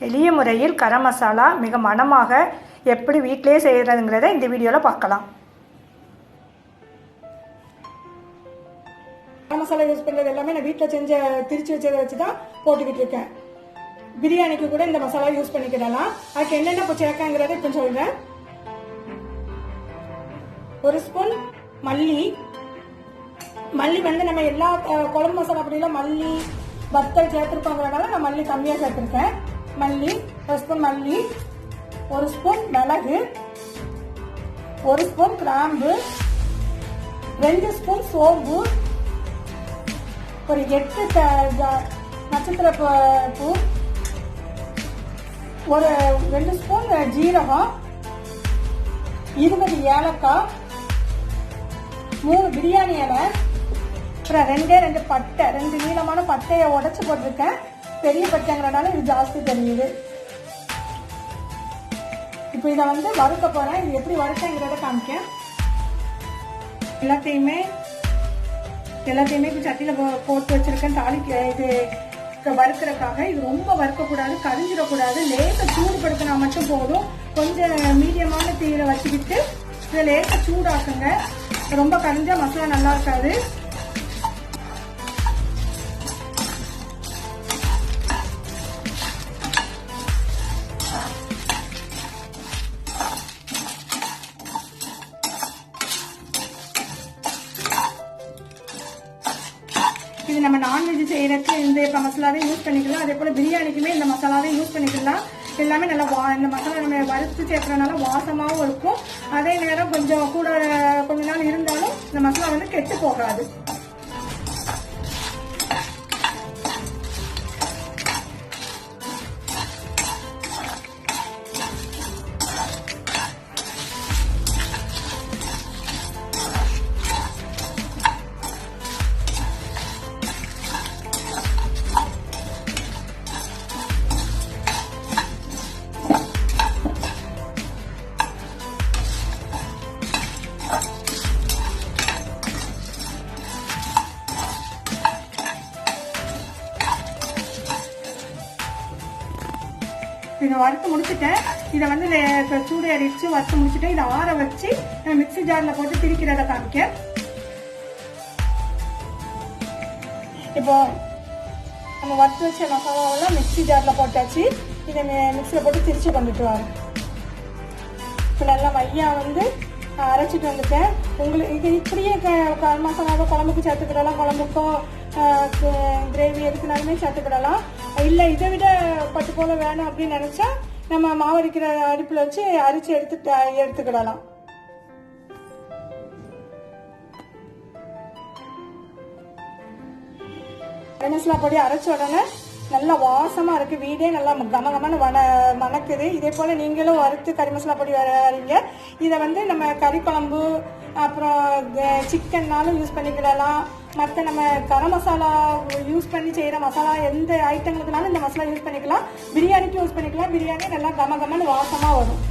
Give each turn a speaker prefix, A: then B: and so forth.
A: எளிய முறையில் கரம் மசாலா மிக மணமாக எப்படி வீட்டிலே செய்கிறதுங்கிறத இந்த வீடியோவில் பார்க்கலாம்.
B: கரம் மசாலா யூஸ் பண்ணுறது எல்லாமே நான் வீட்டில் செஞ்ச திரிச்சு வச்சதை வச்சு தான் போட்டுக்கிட்டு இருக்கேன். பிரியாணிக்கு கூட இந்த மசாலா யூஸ் பண்ணிக்கிடலாம். அதுக்கு என்னென்ன இப்போ சேர்க்காங்கிறத இப்போ சொல்கிறேன். 1 ஸ்பூன் மல்லி. மல்லி வந்து நம்ம எல்லா குழம்பு மசாலா அப்படிலாம் மல்லி வத்தல் சேர்த்துருக்கோங்கிறனால நான் மல்லி கம்மியாக சேர்த்துருக்கேன். மல்லி 1 ஸ்பூன் மல்லி, 1 ஸ்பூன் மிளகு, 1 ஸ்பூன் கிராம்பு, 2 ஸ்பூன் சோம்பு, ஒரு 8 நட்சத்திர பூ, ஒரு 2 ஸ்பூன் ஜீரகம், 20 ஏலக்காய், 3 பிரியாணி இலை, அப்புறம் 2 பட்டை, 2 நீளமான பட்டையை உடைச்சு போட்டிருக்கேன். பெரிய பட்டைங்கிறனால இது ஜாஸ்தி தெரியுது. இப்போ இதை வந்து வறுக்க போறேன். இது எப்படி வறுக்கங்கிறத காமிக்க. எல்லாத்தையுமே இப்போ சட்டியில போட்டு வச்சிருக்கேன். தாளிக்க இது வறுக்கிறதுக்காக. இது ரொம்ப வறுக்கக்கூடாது, கரிஞ்சிடக்கூடாது. லேசா சூடுபடுத்தினா மட்டும் போதும். கொஞ்சம் மீடியமான தீயில வச்சுக்கிட்டு இதை லேசா சூடாக்குங்க. ரொம்ப கரிஞ்சா மசாலா நல்லா இருக்காது. இது நம்ம நான்வெஜ் செய்யறதுக்கு இந்த மசாலாவே யூஸ் பண்ணிக்கலாம். அதே போல பிரியாணிக்குமே இந்த மசாலாவே யூஸ் பண்ணிக்கலாம். எல்லாமே நல்லா இந்த மசாலா நம்ம வறுத்து சேர்க்கறதுனால வாசமாகவும் இருக்கும். அதே நேரம் கொஞ்சம் கூட கொஞ்ச நாள் இருந்தாலும் இந்த மசாலா வந்து கெட்டு போகாது. இதை வறுத்து முடிச்சுட்டேன். இதை வந்து சூடு அரிச்சு வறுத்து முடிச்சுட்டு இதை ஆற வச்சு மிக்சி ஜார்ல போட்டு திரிக்கிறத காமிக்க. இப்போ நம்ம வறுத்து வச்ச மசாலாவெல்லாம் மிக்சி ஜார்ல போட்டாச்சு. இதை மிக்சியில போட்டு திரிச்சு கொண்டுட்டு வரோம். இப்போ நல்லா மையா வந்து அரைச்சிட்டு வந்துட்டேன். உங்களுக்கு இது இப்படியே மசாலாவை குழம்புக்கு சேர்த்துக்கிடலாம், குழம்புக்கும் கிரேவி எதுக்குனாலுமே சேர்த்துக்கிடலாம். இல்லை இதை விட பட்டு போல வேணும் அப்படின்னு நினைச்சா நம்ம மாவு அரைக்கிற அடுப்புல வச்சு அரிச்சு எடுத்துக்கிடலாம். கரம் மசாலா பொடி அரைச்ச உடனே நல்லா வாசமா இருக்கு. வீடே நல்லா கமகமான மணக்குது. இதே போல நீங்களும் வறுத்து கறி மசாலா பொடி வரீங்க. இதை வந்து நம்ம கறி குழம்பு அப்புறம் சிக்கன்னாலும் யூஸ் பண்ணிக்கிடலாம். மற்ற நம்ம கரம் மசாலா யூஸ் பண்ணி செய்யற மசாலா எந்த ஐட்டங்களுக்குனாலும் இந்த மசாலா யூஸ் பண்ணிக்கலாம். பிரியாணிக்கு யூஸ் பண்ணிக்கலாம். பிரியாணி நல்லா கமகமன்னு வாசமா வரும்.